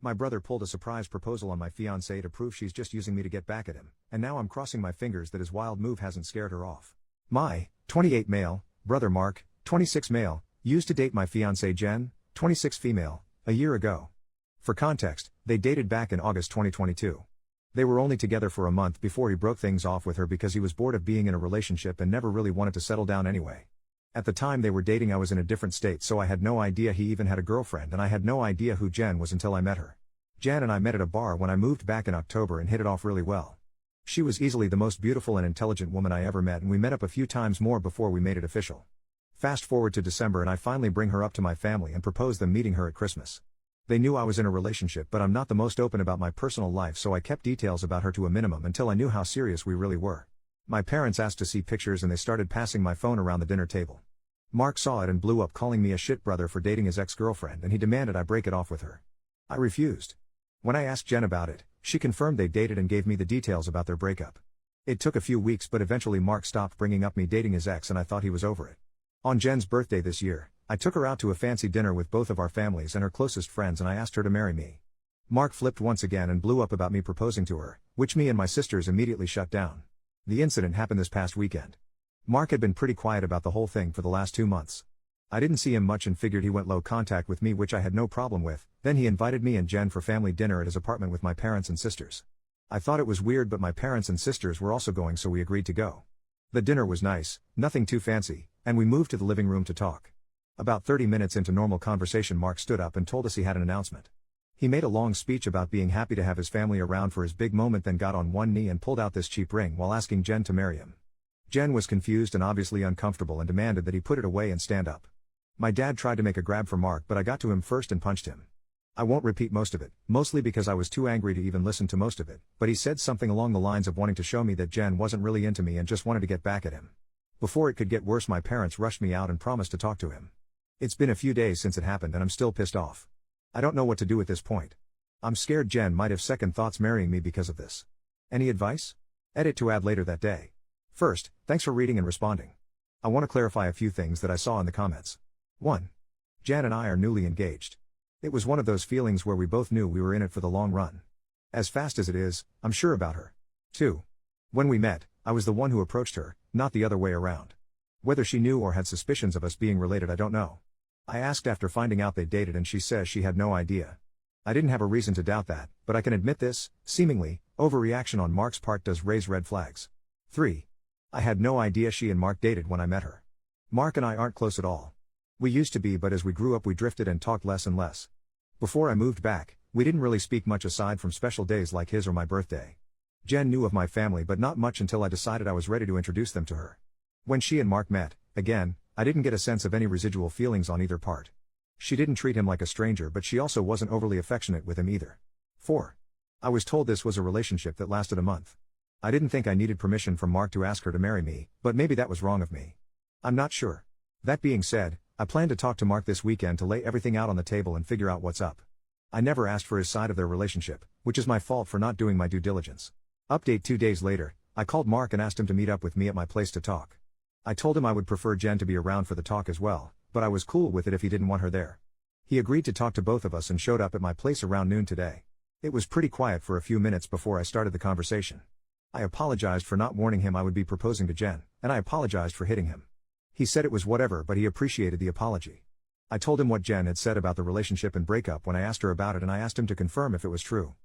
My brother pulled a surprise proposal on my fiancée to prove she's just using me to get back at him, and now I'm crossing my fingers that his wild move hasn't scared her off. My 28 male brother Mark, 26 male, used to date my fiancée Jen, 26 female, a year ago. For context, they dated back in August 2022. They were only together for a month before he broke things off with her because he was bored of being in a relationship and never really wanted to settle down anyway. At the time they were dating I was in a different state, so I had no idea he even had a girlfriend, and I had no idea who Jen was until I met her. Jen and I met at a bar when I moved back in October and hit it off really well. She was easily the most beautiful and intelligent woman I ever met, and we met up a few times more before we made it official. Fast forward to December and I finally bring her up to my family and propose them meeting her at Christmas. They knew I was in a relationship, but I'm not the most open about my personal life, so I kept details about her to a minimum until I knew how serious we really were. My parents asked to see pictures and they started passing my phone around the dinner table. Mark saw it and blew up, calling me a shit brother for dating his ex-girlfriend, and he demanded I break it off with her. I refused. When I asked Jen about it, she confirmed they dated and gave me the details about their breakup. It took a few weeks, but eventually Mark stopped bringing up me dating his ex and I thought he was over it. On Jen's birthday this year, I took her out to a fancy dinner with both of our families and her closest friends, and I asked her to marry me. Mark flipped once again and blew up about me proposing to her, which me and my sisters immediately shut down. The incident happened this past weekend. Mark had been pretty quiet about the whole thing for the last 2 months. I didn't see him much and figured he went low contact with me, which I had no problem with. Then he invited me and Jen for family dinner at his apartment with my parents and sisters. I thought it was weird, but my parents and sisters were also going, so we agreed to go. The dinner was nice, nothing too fancy, and we moved to the living room to talk. About 30 minutes into normal conversation, Mark stood up and told us he had an announcement. He made a long speech about being happy to have his family around for his big moment, then got on one knee and pulled out this cheap ring while asking Jen to marry him. Jen was confused and obviously uncomfortable and demanded that he put it away and stand up. My dad tried to make a grab for Mark, but I got to him first and punched him. I won't repeat most of it, mostly because I was too angry to even listen to most of it, but he said something along the lines of wanting to show me that Jen wasn't really into me and just wanted to get back at him. Before it could get worse, my parents rushed me out and promised to talk to him. It's been a few days since it happened and I'm still pissed off. I don't know what to do at this point. I'm scared Jen might have second thoughts marrying me because of this. Any advice? Edit to add later that day. First, thanks for reading and responding. I want to clarify a few things that I saw in the comments. 1. Jen and I are newly engaged. It was one of those feelings where we both knew we were in it for the long run. As fast as it is, I'm sure about her. 2. When we met, I was the one who approached her, not the other way around. Whether she knew or had suspicions of us being related, I don't know. I asked after finding out they dated and she says she had no idea. I didn't have a reason to doubt that, but I can admit this, seemingly, overreaction on Mark's part does raise red flags. 3. I had no idea she and Mark dated when I met her. Mark and I aren't close at all. We used to be, but as we grew up we drifted and talked less and less. Before I moved back, we didn't really speak much aside from special days like his or my birthday. Jen knew of my family but not much until I decided I was ready to introduce them to her. When she and Mark met, again, I didn't get a sense of any residual feelings on either part. She didn't treat him like a stranger, but she also wasn't overly affectionate with him either. 4. I was told this was a relationship that lasted a month. I didn't think I needed permission from Mark to ask her to marry me, but maybe that was wrong of me. I'm not sure. That being said, I plan to talk to Mark this weekend to lay everything out on the table and figure out what's up. I never asked for his side of their relationship, which is my fault for not doing my due diligence. Update 2 days later, I called Mark and asked him to meet up with me at my place to talk. I told him I would prefer Jen to be around for the talk as well, but I was cool with it if he didn't want her there. He agreed to talk to both of us and showed up at my place around noon today. It was pretty quiet for a few minutes before I started the conversation. I apologized for not warning him I would be proposing to Jen, and I apologized for hitting him. He said it was whatever, but he appreciated the apology. I told him what Jen had said about the relationship and breakup when I asked her about it, and I asked him to confirm if it was true.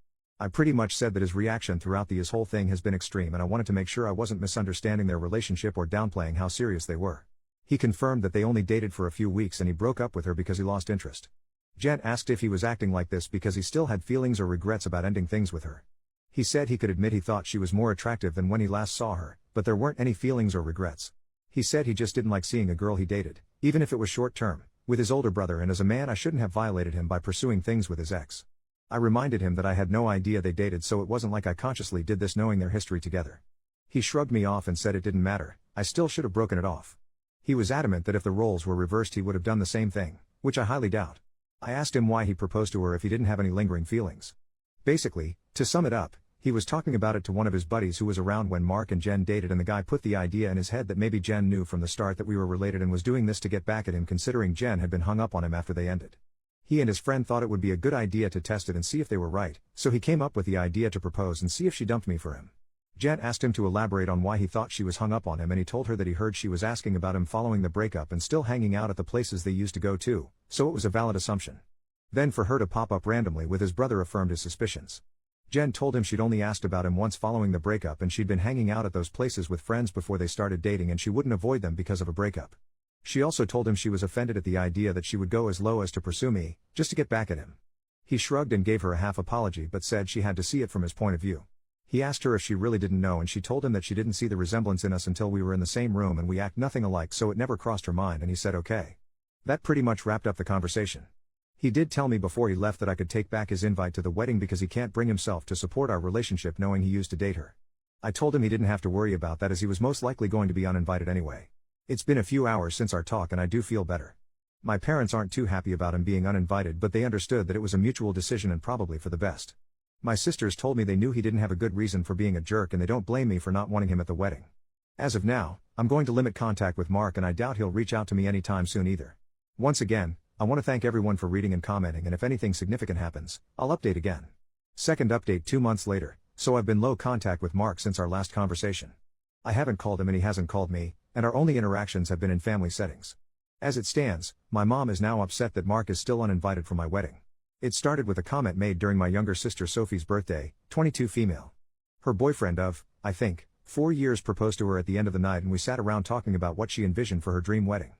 I pretty much said that his reaction throughout his whole thing has been extreme, and I wanted to make sure I wasn't misunderstanding their relationship or downplaying how serious they were. He confirmed that they only dated for a few weeks and he broke up with her because he lost interest. Jen asked if he was acting like this because he still had feelings or regrets about ending things with her. He said he could admit he thought she was more attractive than when he last saw her, but there weren't any feelings or regrets. He said he just didn't like seeing a girl he dated, even if it was short term, with his older brother, and as a man I shouldn't have violated him by pursuing things with his ex. I reminded him that I had no idea they dated, so it wasn't like I consciously did this knowing their history together. He shrugged me off and said it didn't matter, I still should have broken it off. He was adamant that if the roles were reversed he would have done the same thing, which I highly doubt. I asked him why he proposed to her if he didn't have any lingering feelings. Basically, to sum it up, he was talking about it to one of his buddies who was around when Mark and Jen dated, and the guy put the idea in his head that maybe Jen knew from the start that we were related and was doing this to get back at him, considering Jen had been hung up on him after they ended. He and his friend thought it would be a good idea to test it and see if they were right, so he came up with the idea to propose and see if she dumped me for him. Jen asked him to elaborate on why he thought she was hung up on him, and he told her that he heard she was asking about him following the breakup and still hanging out at the places they used to go to, so it was a valid assumption. Then for her to pop up randomly with his brother affirmed his suspicions. Jen told him she'd only asked about him once following the breakup and she'd been hanging out at those places with friends before they started dating and she wouldn't avoid them because of a breakup. She also told him she was offended at the idea that she would go as low as to pursue me, just to get back at him. He shrugged and gave her a half apology but said she had to see it from his point of view. He asked her if she really didn't know and she told him that she didn't see the resemblance in us until we were in the same room and we act nothing alike, so it never crossed her mind, and he said okay. That pretty much wrapped up the conversation. He did tell me before he left that I could take back his invite to the wedding because he can't bring himself to support our relationship knowing he used to date her. I told him he didn't have to worry about that as he was most likely going to be uninvited anyway. It's been a few hours since our talk and I do feel better. My parents aren't too happy about him being uninvited, but they understood that it was a mutual decision and probably for the best. My sisters told me they knew he didn't have a good reason for being a jerk and they don't blame me for not wanting him at the wedding. As of now, I'm going to limit contact with Mark and I doubt he'll reach out to me anytime soon either. Once again, I want to thank everyone for reading and commenting, and if anything significant happens, I'll update again. Second update 2 months later, so I've been low contact with Mark since our last conversation. I haven't called him and he hasn't called me, and our only interactions have been in family settings. As it stands, my mom is now upset that Mark is still uninvited for my wedding. It started with a comment made during my younger sister Sophie's birthday, 22 female. Her boyfriend of, I think, 4 years proposed to her at the end of the night and we sat around talking about what she envisioned for her dream wedding.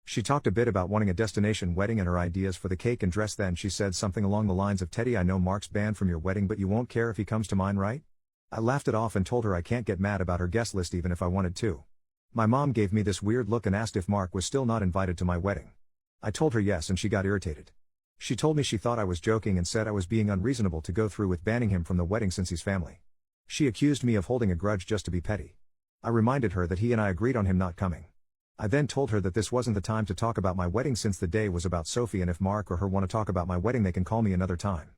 She talked a bit about wanting a destination wedding and her ideas for the cake and dress. Then she said something along the lines of, "Teddy, I know Mark's banned from your wedding but you won't care if he comes to mine, right?" I laughed it off and told her I can't get mad about her guest list even if I wanted to. My mom gave me this weird look and asked if Mark was still not invited to my wedding. I told her yes and she got irritated. She told me she thought I was joking and said I was being unreasonable to go through with banning him from the wedding since he's family. She accused me of holding a grudge just to be petty. I reminded her that he and I agreed on him not coming. I then told her that this wasn't the time to talk about my wedding since the day was about Sophie, and if Mark or her want to talk about my wedding they can call me another time.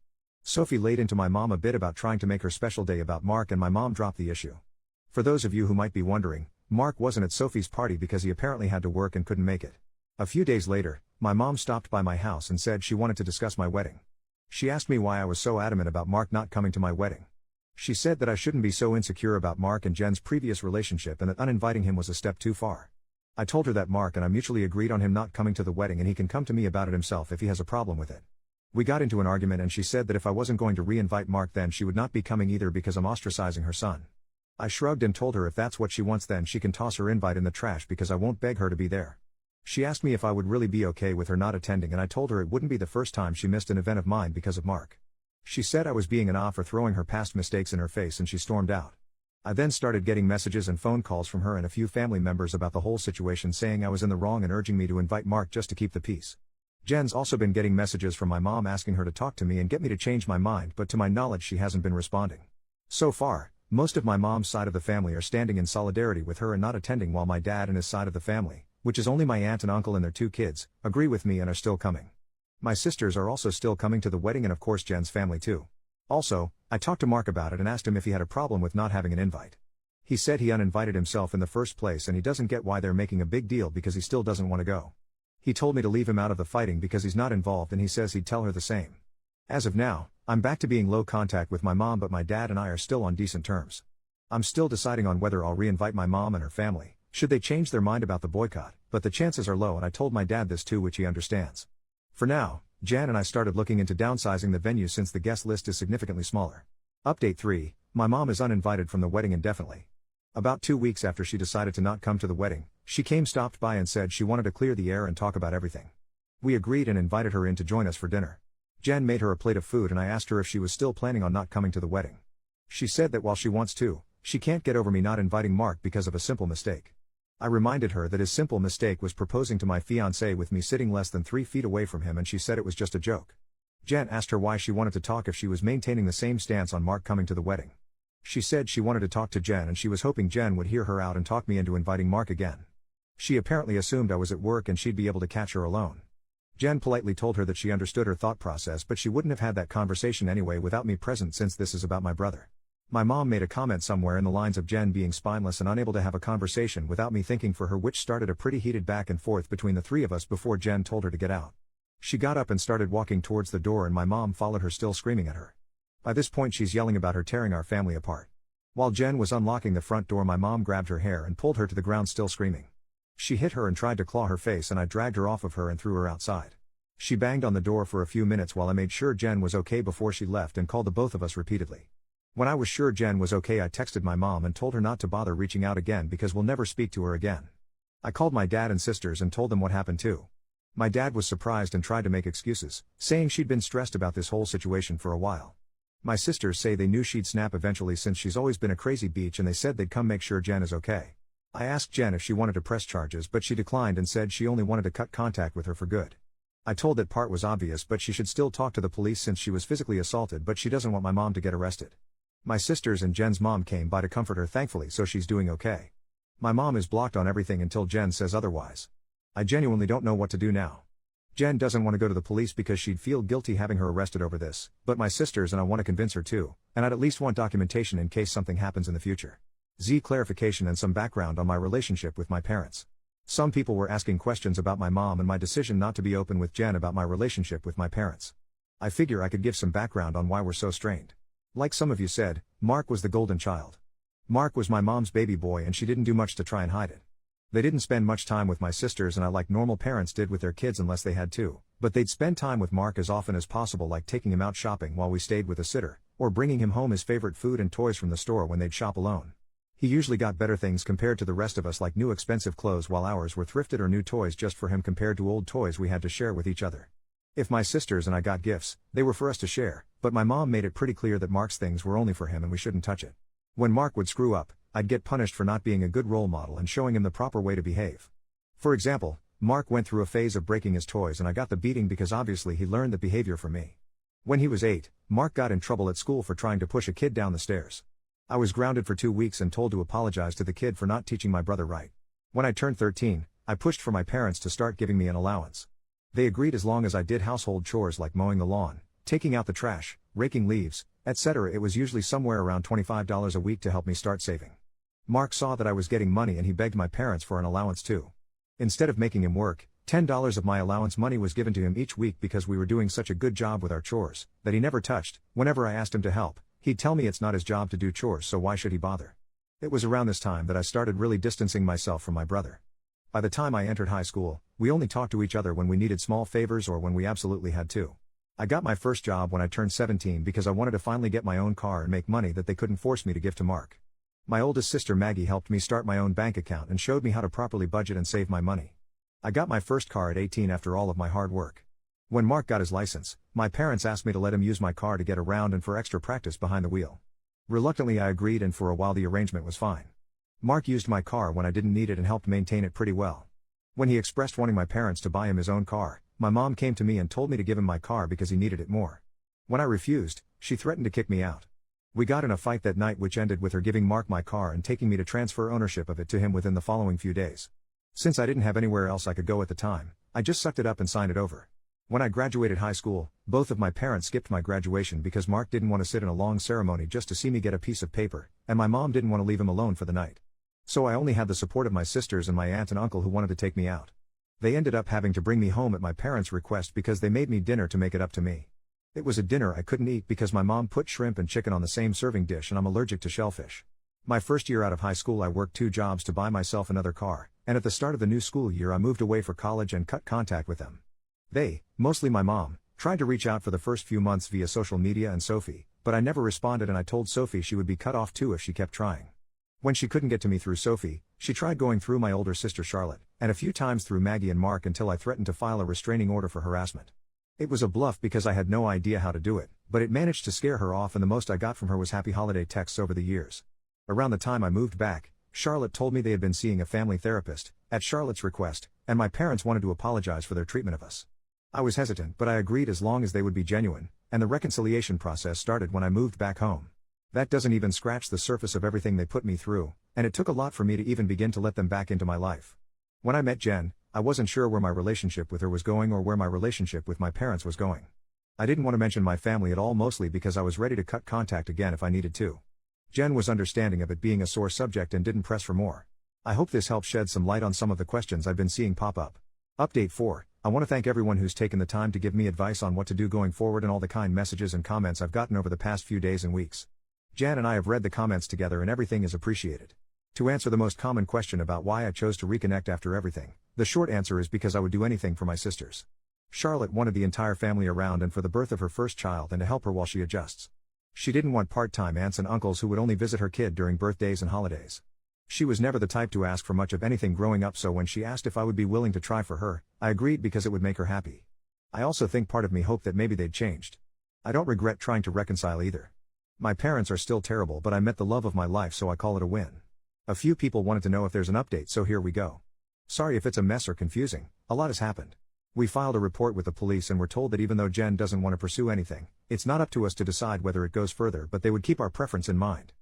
Sophie laid into my mom a bit about trying to make her special day about Mark and my mom dropped the issue. For those of you who might be wondering, Mark wasn't at Sophie's party because he apparently had to work and couldn't make it. A few days later, my mom stopped by my house and said she wanted to discuss my wedding. She asked me why I was so adamant about Mark not coming to my wedding. She said that I shouldn't be so insecure about Mark and Jen's previous relationship and that uninviting him was a step too far. I told her that Mark and I mutually agreed on him not coming to the wedding and he can come to me about it himself if he has a problem with it. We got into an argument and she said that if I wasn't going to re-invite Mark then she would not be coming either because I'm ostracizing her son. I shrugged and told her if that's what she wants then she can toss her invite in the trash because I won't beg her to be there. She asked me if I would really be okay with her not attending and I told her it wouldn't be the first time she missed an event of mine because of Mark. She said I was being an off for throwing her past mistakes in her face and she stormed out. I then started getting messages and phone calls from her and a few family members about the whole situation saying I was in the wrong and urging me to invite Mark just to keep the peace. Jen's also been getting messages from my mom asking her to talk to me and get me to change my mind, but to my knowledge she hasn't been responding. So far, most of my mom's side of the family are standing in solidarity with her and not attending, while my dad and his side of the family, which is only my aunt and uncle and their 2 kids, agree with me and are still coming. My sisters are also still coming to the wedding and of course Jen's family too. Also, I talked to Mark about it and asked him if he had a problem with not having an invite. He said he uninvited himself in the first place and he doesn't get why they're making a big deal because he still doesn't want to go. He told me to leave him out of the fighting because he's not involved and he says he'd tell her the same. As of now, I'm back to being low contact with my mom, but my dad and I are still on decent terms. I'm still deciding on whether I'll re-invite my mom and her family, should they change their mind about the boycott, but the chances are low and I told my dad this too, which he understands. For now, Jan and I started looking into downsizing the venue since the guest list is significantly smaller. Update 3, my mom is uninvited from the wedding indefinitely. About 2 weeks after she decided to not come to the wedding, she stopped by and said she wanted to clear the air and talk about everything. We agreed and invited her in to join us for dinner. Jan made her a plate of food and I asked her if she was still planning on not coming to the wedding. She said that while she wants to, she can't get over me not inviting Mark because of a simple mistake. I reminded her that his simple mistake was proposing to my fiancée with me sitting less than 3 feet away from him, and she said it was just a joke. Jan asked her why she wanted to talk if she was maintaining the same stance on Mark coming to the wedding. She said she wanted to talk to Jen and she was hoping Jen would hear her out and talk me into inviting Mark again. She apparently assumed I was at work and she'd be able to catch her alone. Jen politely told her that she understood her thought process, but she wouldn't have had that conversation anyway without me present since this is about my brother. My mom made a comment somewhere in the lines of Jen being spineless and unable to have a conversation without me thinking for her, which started a pretty heated back and forth between the 3 of us before Jen told her to get out. She got up and started walking towards the door and my mom followed her still screaming at her. By this point she's yelling about her tearing our family apart. While Jen was unlocking the front door my mom grabbed her hair and pulled her to the ground still screaming. She hit her and tried to claw her face and I dragged her off of her and threw her outside. She banged on the door for a few minutes while I made sure Jen was okay before she left and called the both of us repeatedly. When I was sure Jen was okay I texted my mom and told her not to bother reaching out again because we'll never speak to her again. I called my dad and sisters and told them what happened too. My dad was surprised and tried to make excuses, saying she'd been stressed about this whole situation for a while. My sisters say they knew she'd snap eventually since she's always been a crazy bitch and they said they'd come make sure Jen is okay. I asked Jen if she wanted to press charges but she declined and said she only wanted to cut contact with her for good. I told that part was obvious but she should still talk to the police since she was physically assaulted but she doesn't want my mom to get arrested. My sisters and Jen's mom came by to comfort her thankfully so she's doing okay. My mom is blocked on everything until Jen says otherwise. I genuinely don't know what to do now. Jen doesn't want to go to the police because she'd feel guilty having her arrested over this, but my sisters and I want to convince her too, and I'd at least want documentation in case something happens in the future. Clarification and some background on my relationship with my parents. Some people were asking questions about my mom and my decision not to be open with Jen about my relationship with my parents. I figure I could give some background on why we're so strained. Like some of you said, Mark was the golden child. Mark was my mom's baby boy and she didn't do much to try and hide it. They didn't spend much time with my sisters and I like normal parents did with their kids unless they had to, but they'd spend time with Mark as often as possible like taking him out shopping while we stayed with a sitter, or bringing him home his favorite food and toys from the store when they'd shop alone. He usually got better things compared to the rest of us like new expensive clothes while ours were thrifted or new toys just for him compared to old toys we had to share with each other. If my sisters and I got gifts, they were for us to share, but my mom made it pretty clear that Mark's things were only for him and we shouldn't touch it. When Mark would screw up, I'd get punished for not being a good role model and showing him the proper way to behave. For example, Mark went through a phase of breaking his toys and I got the beating because obviously he learned that behavior from me. When he was 8, Mark got in trouble at school for trying to push a kid down the stairs. I was grounded for 2 weeks and told to apologize to the kid for not teaching my brother right. When I turned 13, I pushed for my parents to start giving me an allowance. They agreed as long as I did household chores like mowing the lawn, taking out the trash, raking leaves, etc. It was usually somewhere around $25 a week to help me start saving. Mark saw that I was getting money and he begged my parents for an allowance too. Instead of making him work, $10 of my allowance money was given to him each week because we were doing such a good job with our chores, that he never touched. Whenever I asked him to help, he'd tell me it's not his job to do chores so why should he bother. It was around this time that I started really distancing myself from my brother. By the time I entered high school, we only talked to each other when we needed small favors or when we absolutely had to. I got my first job when I turned 17 because I wanted to finally get my own car and make money that they couldn't force me to give to Mark. My oldest sister Maggie helped me start my own bank account and showed me how to properly budget and save my money. I got my first car at 18 after all of my hard work. When Mark got his license, my parents asked me to let him use my car to get around and for extra practice behind the wheel. Reluctantly I agreed and for a while the arrangement was fine. Mark used my car when I didn't need it and helped maintain it pretty well. When he expressed wanting my parents to buy him his own car, my mom came to me and told me to give him my car because he needed it more. When I refused, she threatened to kick me out. We got in a fight that night which ended with her giving Mark my car and taking me to transfer ownership of it to him within the following few days. Since I didn't have anywhere else I could go at the time, I just sucked it up and signed it over. When I graduated high school, both of my parents skipped my graduation because Mark didn't want to sit in a long ceremony just to see me get a piece of paper, and my mom didn't want to leave him alone for the night. So I only had the support of my sisters and my aunt and uncle who wanted to take me out. They ended up having to bring me home at my parents' request because they made me dinner to make it up to me. It was a dinner I couldn't eat because my mom put shrimp and chicken on the same serving dish and I'm allergic to shellfish. My first year out of high school I worked 2 jobs to buy myself another car, and at the start of the new school year I moved away for college and cut contact with them. They, mostly my mom, tried to reach out for the first few months via social media and Sophie, but I never responded and I told Sophie she would be cut off too if she kept trying. When she couldn't get to me through Sophie, she tried going through my older sister Charlotte, and a few times through Maggie and Mark until I threatened to file a restraining order for harassment. It was a bluff because I had no idea how to do it, but it managed to scare her off and the most I got from her was happy holiday texts over the years. Around the time I moved back, Charlotte told me they had been seeing a family therapist, at Charlotte's request, and my parents wanted to apologize for their treatment of us. I was hesitant but I agreed as long as they would be genuine, and the reconciliation process started when I moved back home. That doesn't even scratch the surface of everything they put me through, and it took a lot for me to even begin to let them back into my life. When I met Jen, I wasn't sure where my relationship with her was going or where my relationship with my parents was going. I didn't want to mention my family at all mostly because I was ready to cut contact again if I needed to. Jen was understanding of it being a sore subject and didn't press for more. I hope this helps shed some light on some of the questions I've been seeing pop up. Update 4. I want to thank everyone who's taken the time to give me advice on what to do going forward and all the kind messages and comments I've gotten over the past few days and weeks. Jan and I have read the comments together and everything is appreciated. To answer the most common question about why I chose to reconnect after everything, the short answer is because I would do anything for my sisters. Charlotte wanted the entire family around and for the birth of her first child and to help her while she adjusts. She didn't want part-time aunts and uncles who would only visit her kid during birthdays and holidays. She was never the type to ask for much of anything growing up, so when she asked if I would be willing to try for her, I agreed because it would make her happy. I also think part of me hoped that maybe they'd changed. I don't regret trying to reconcile either. My parents are still terrible, but I met the love of my life, so I call it a win. A few people wanted to know if there's an update, so here we go. Sorry if it's a mess or confusing, a lot has happened. We filed a report with the police and were told that even though Jen doesn't want to pursue anything, it's not up to us to decide whether it goes further, but they would keep our preference in mind.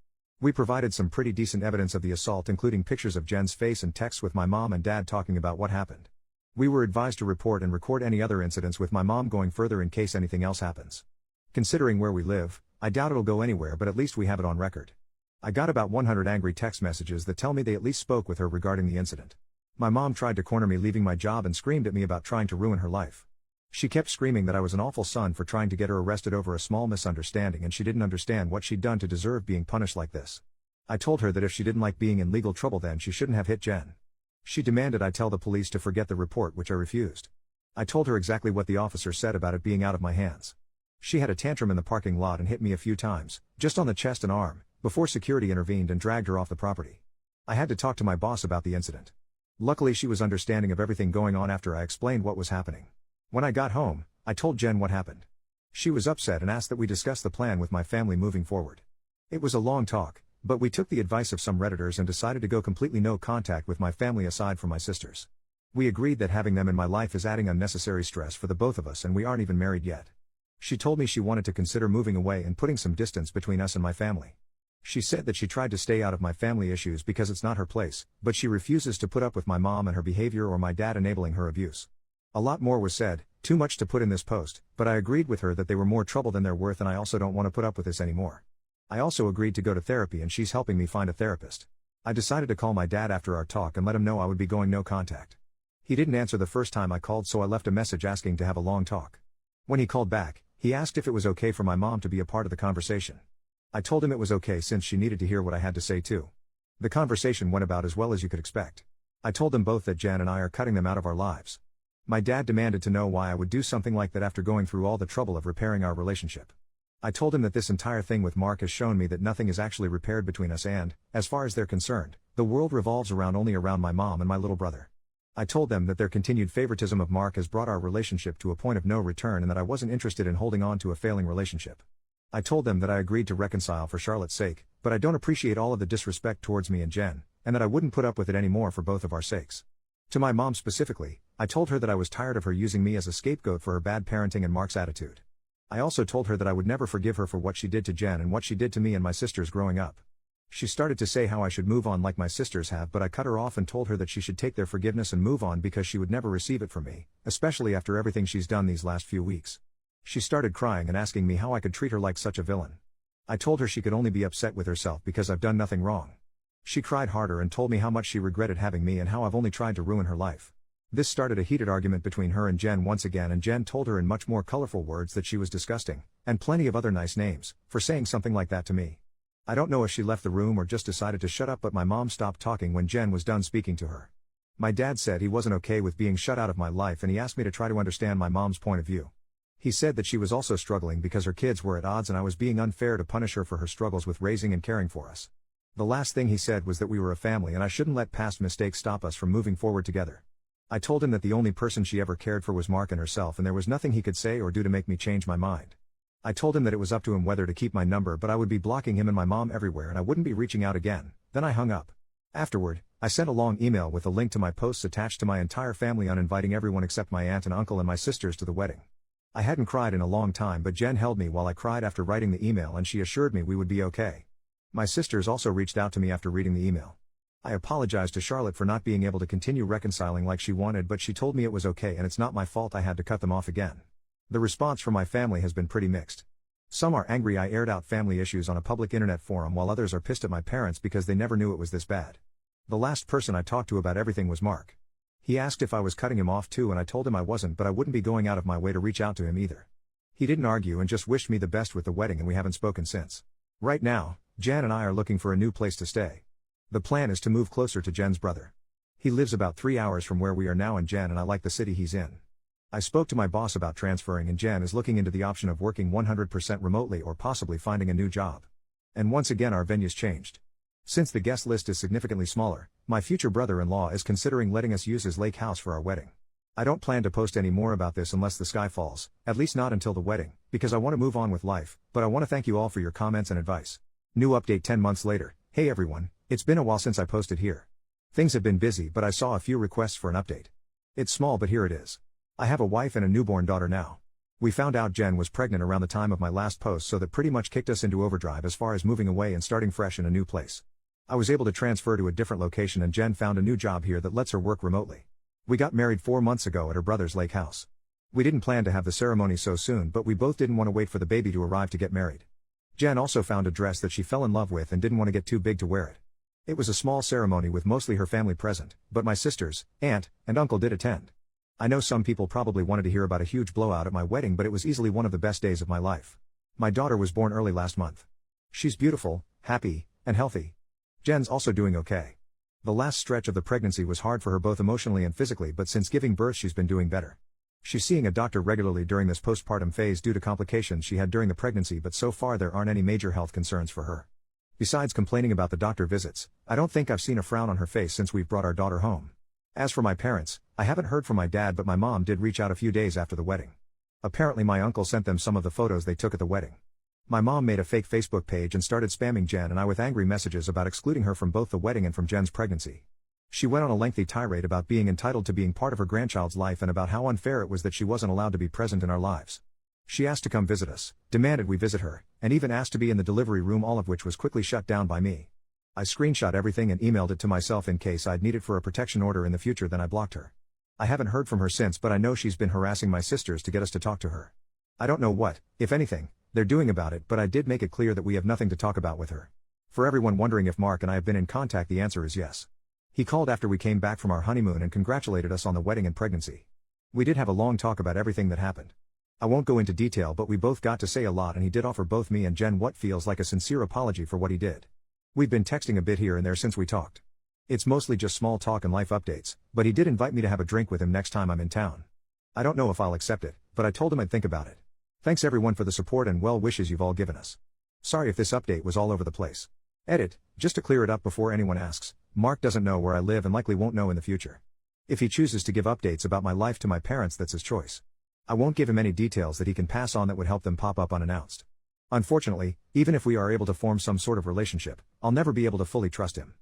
We provided some pretty decent evidence of the assault, including pictures of Jen's face and texts with my mom and dad talking about what happened. We were advised to report and record any other incidents with my mom going further in case anything else happens. Considering where we live, I doubt it'll go anywhere, but at least we have it on record. I got about 100 angry text messages that tell me they at least spoke with her regarding the incident. My mom tried to corner me leaving my job and screamed at me about trying to ruin her life. She kept screaming that I was an awful son for trying to get her arrested over a small misunderstanding and she didn't understand what she'd done to deserve being punished like this. I told her that if she didn't like being in legal trouble then she shouldn't have hit Jen. She demanded I tell the police to forget the report, which I refused. I told her exactly what the officer said about it being out of my hands. She had a tantrum in the parking lot and hit me a few times, just on the chest and arm, before security intervened and dragged her off the property. I had to talk to my boss about the incident. Luckily she was understanding of everything going on after I explained what was happening. When I got home, I told Jen what happened. She was upset and asked that we discuss the plan with my family moving forward. It was a long talk, but we took the advice of some Redditors and decided to go completely no contact with my family aside from my sisters. We agreed that having them in my life is adding unnecessary stress for the both of us, and we aren't even married yet. She told me she wanted to consider moving away and putting some distance between us and my family. She said that she tried to stay out of my family issues because it's not her place, but she refuses to put up with my mom and her behavior or my dad enabling her abuse. A lot more was said, too much to put in this post, but I agreed with her that they were more trouble than they're worth and I also don't want to put up with this anymore. I also agreed to go to therapy and she's helping me find a therapist. I decided to call my dad after our talk and let him know I would be going no contact. He didn't answer the first time I called, so I left a message asking to have a long talk. When he called back, he asked if it was okay for my mom to be a part of the conversation. I told him it was okay since she needed to hear what I had to say too. The conversation went about as well as you could expect. I told them both that Jen and I are cutting them out of our lives. My dad demanded to know why I would do something like that after going through all the trouble of repairing our relationship. I told him that this entire thing with Mark has shown me that nothing is actually repaired between us and, as far as they're concerned, the world revolves only around my mom and my little brother. I told them that their continued favoritism of Mark has brought our relationship to a point of no return and that I wasn't interested in holding on to a failing relationship. I told them that I agreed to reconcile for Charlotte's sake, but I don't appreciate all of the disrespect towards me and Jen, and that I wouldn't put up with it anymore for both of our sakes. To my mom specifically, I told her that I was tired of her using me as a scapegoat for her bad parenting and Mark's attitude. I also told her that I would never forgive her for what she did to Jen and what she did to me and my sisters growing up. She started to say how I should move on like my sisters have, but I cut her off and told her that she should take their forgiveness and move on because she would never receive it from me, especially after everything she's done these last few weeks. She started crying and asking me how I could treat her like such a villain. I told her she could only be upset with herself because I've done nothing wrong. She cried harder and told me how much she regretted having me and how I've only tried to ruin her life. This started a heated argument between her and Jen once again, and Jen told her in much more colorful words that she was disgusting, and plenty of other nice names, for saying something like that to me. I don't know if she left the room or just decided to shut up, but my mom stopped talking when Jen was done speaking to her. My dad said he wasn't okay with being shut out of my life and he asked me to try to understand my mom's point of view. He said that she was also struggling because her kids were at odds and I was being unfair to punish her for her struggles with raising and caring for us. The last thing he said was that we were a family and I shouldn't let past mistakes stop us from moving forward together. I told him that the only person she ever cared for was Mark and herself, and there was nothing he could say or do to make me change my mind. I told him that it was up to him whether to keep my number, but I would be blocking him and my mom everywhere and I wouldn't be reaching out again. Then I hung up. Afterward, I sent a long email with a link to my posts attached to my entire family on inviting everyone except my aunt and uncle and my sisters to the wedding. I hadn't cried in a long time, but Jen held me while I cried after writing the email and she assured me we would be okay. My sisters also reached out to me after reading the email. I apologized to Charlotte for not being able to continue reconciling like she wanted, but she told me it was okay and it's not my fault I had to cut them off again. The response from my family has been pretty mixed. Some are angry I aired out family issues on a public internet forum, while others are pissed at my parents because they never knew it was this bad. The last person I talked to about everything was Mark. He asked if I was cutting him off too, and I told him I wasn't, but I wouldn't be going out of my way to reach out to him either. He didn't argue and just wished me the best with the wedding, and we haven't spoken since. Right now, Jan and I are looking for a new place to stay. The plan is to move closer to Jen's brother. He lives about 3 hours from where we are now, and Jan and I like the city he's in. I spoke to my boss about transferring, and Jan is looking into the option of working 100% remotely or possibly finding a new job. And once again our venue's changed. Since the guest list is significantly smaller, my future brother-in-law is considering letting us use his lake house for our wedding. I don't plan to post any more about this unless the sky falls, at least not until the wedding, because I want to move on with life, but I want to thank you all for your comments and advice. New update 10 months later. Hey everyone, it's been a while since I posted here. Things have been busy, but I saw a few requests for an update. It's small, but here it is. I have a wife and a newborn daughter now. We found out Jen was pregnant around the time of my last post, so that pretty much kicked us into overdrive as far as moving away and starting fresh in a new place. I was able to transfer to a different location, and Jen found a new job here that lets her work remotely. We got married 4 months ago at her brother's lake house. We didn't plan to have the ceremony so soon, but we both didn't want to wait for the baby to arrive to get married. Jen also found a dress that she fell in love with and didn't want to get too big to wear it. It was a small ceremony with mostly her family present, but my sisters, aunt, and uncle did attend. I know some people probably wanted to hear about a huge blowout at my wedding, but it was easily one of the best days of my life. My daughter was born early last month. She's beautiful, happy, and healthy. Jen's also doing okay. The last stretch of the pregnancy was hard for her both emotionally and physically, but since giving birth she's been doing better. She's seeing a doctor regularly during this postpartum phase due to complications she had during the pregnancy, but so far there aren't any major health concerns for her. Besides complaining about the doctor visits, I don't think I've seen a frown on her face since we've brought our daughter home. As for my parents, I haven't heard from my dad, but my mom did reach out a few days after the wedding. Apparently my uncle sent them some of the photos they took at the wedding. My mom made a fake Facebook page and started spamming Jen and I with angry messages about excluding her from both the wedding and from Jen's pregnancy. She went on a lengthy tirade about being entitled to being part of her grandchild's life and about how unfair it was that she wasn't allowed to be present in our lives. She asked to come visit us, demanded we visit her, and even asked to be in the delivery room, all of which was quickly shut down by me. I screenshot everything and emailed it to myself in case I'd need it for a protection order in the future, then I blocked her. I haven't heard from her since, but I know she's been harassing my sisters to get us to talk to her. I don't know what, if anything, they're doing about it, but I did make it clear that we have nothing to talk about with her. For everyone wondering if Mark and I have been in contact, the answer is yes. He called after we came back from our honeymoon and congratulated us on the wedding and pregnancy. We did have a long talk about everything that happened. I won't go into detail, but we both got to say a lot, and he did offer both me and Jen what feels like a sincere apology for what he did. We've been texting a bit here and there since we talked. It's mostly just small talk and life updates, but he did invite me to have a drink with him next time I'm in town. I don't know if I'll accept it, but I told him I'd think about it. Thanks everyone for the support and well wishes you've all given us. Sorry if this update was all over the place. Edit, just to clear it up before anyone asks, Mark doesn't know where I live and likely won't know in the future. If he chooses to give updates about my life to my parents, that's his choice. I won't give him any details that he can pass on that would help them pop up unannounced. Unfortunately, even if we are able to form some sort of relationship, I'll never be able to fully trust him.